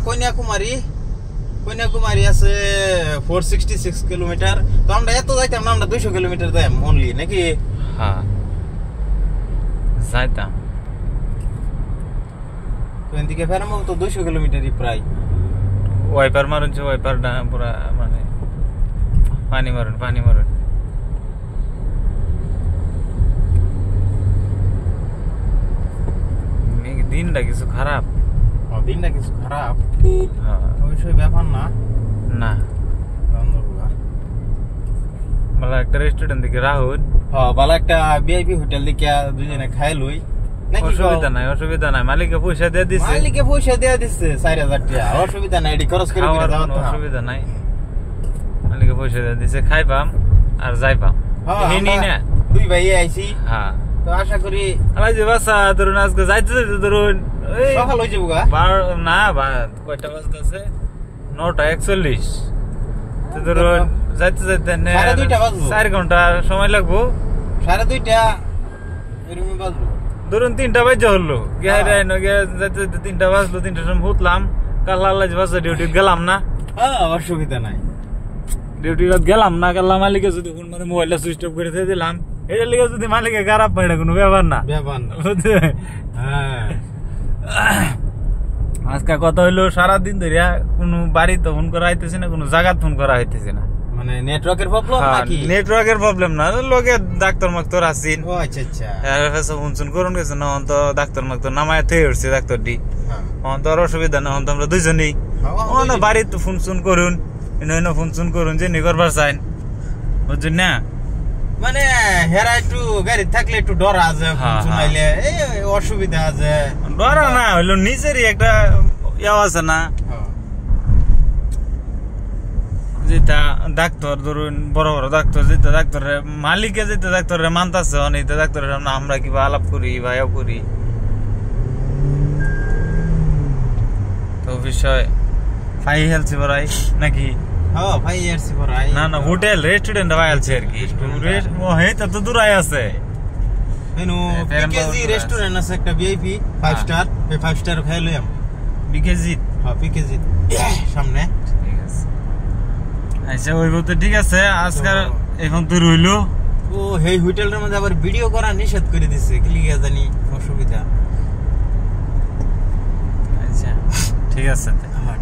কন্যাকুমারী আছে 466 কিলোমিটার। তো আমরা এত যাইতাম না, আমরা 200 কিলোমিটার যাইতাম অনলি নাকি? হ্যাঁ যাইতাম। তো এদিকে ফেরাম তো 200 কিলোমিটারই প্রায়। ওয়াইপার মারুন, ওয়াইপারটা পুরা মানে পানি মারুন। দিনটা কিছু খারাপ। অবশ্যই ব্যাপার না ভালো একটা রেস্টুরেন্ট দিকে রাহুল, ভালো একটা ভিআইপি হোটেল দিকে দুজনে খাই লই। অসুবিধা নাই, মালিকে পয়সা দিয়ে দিছে। 4000 টাকা, অসুবিধা নাই, এডি খরচ করে অসুবিধা নাই, মালিকে পয়সা দিয়ে দিছে, খাইবাম আর যাইবাম। দুই ভাই আইছি। হ্যাঁ, তো আশা করি বাসা ধরুন আজকে যাইতে ধরুন সকাল হয়ে যাবো না কয়টা বাজতেছে 9:41। তো ধরুন যাইতে 4 ঘন্টা সময় লাগবো। 2:30 এরকম বাজবো। ধরুন 3টা বাজে হলো, যাইতে 3টা বাজলো। 3টার সময় উঠলাম, কাল্লা বাসা ডিউটি গেলাম না। অসুবিধা নাই, ডিউটি গেলাম না। কাল্লা মালিকে যদি ফোন মানে মোবাইলটা সুইচ অফ করে দিয়ে দিলাম, এটা লিগে যদি মালিকে খারাপ পাই, এটা কোনো ব্যাপার না। আজকে কথা হইলো সারাদিন ধরে কোনো বাড়িতে ফোন করা হইতেছে না, কোনো জায়গা ফোন করা হইতেছে না। মানে নেটওয়ার্কের প্রবলেম নাকি? নেটওয়ার্কের প্রবলেম না, লোকে ডাক্তার মাক্তার আসিন। ও আচ্ছা ফোন করুন গেছে না, তো ডাক্তার মাক্তার নামায় থেকে উঠছে ডাক্তার ডি। তো আর অসুবিধা না, তো আমরা দুইজনেই বাড়িতে ফোন করুন, ফোন করুন যে নি করবার চাইন, বুঝছেন না? মানে হেরা একটু গাড়ি থাকলে একটু ডর আছে, শুনাইলে অসুবিধা আছে। ডরা না হইলো নিজেরই একটা ইয়ে আছে না, যেটা ডাক্তার ধরুন বড় ডাক্তার, যেটা ডাক্তারের মালিকে যেটা ডাক্তারের মানতাছে, অনেকটা ডাক্তারের সামনে আমরা কিবা আলাপ করি বা ইয়ে করি। তো বিষয় ফাই হেলছি বড়াই নাকি? না হোটেল রেস্টুরেন্ট ভাইলছে আর কি। তো দূরাই আছে, রেস্টুরেন্ট আছে একটা ভিআইপি 5 স্টার। 5 স্টার খাই লইম বিকেজি। বিকেজি সামনে। ঠিক আছে, আচ্ছা ওই বলতে ঠিক আছে। আজকাল এখন তো রইলো। এই হোটেলের মধ্যে আবার ভিডিও করা নিষেধ করে দিছে, কি লিগা জানি, অসুবিধা। আচ্ছা ঠিক আছে।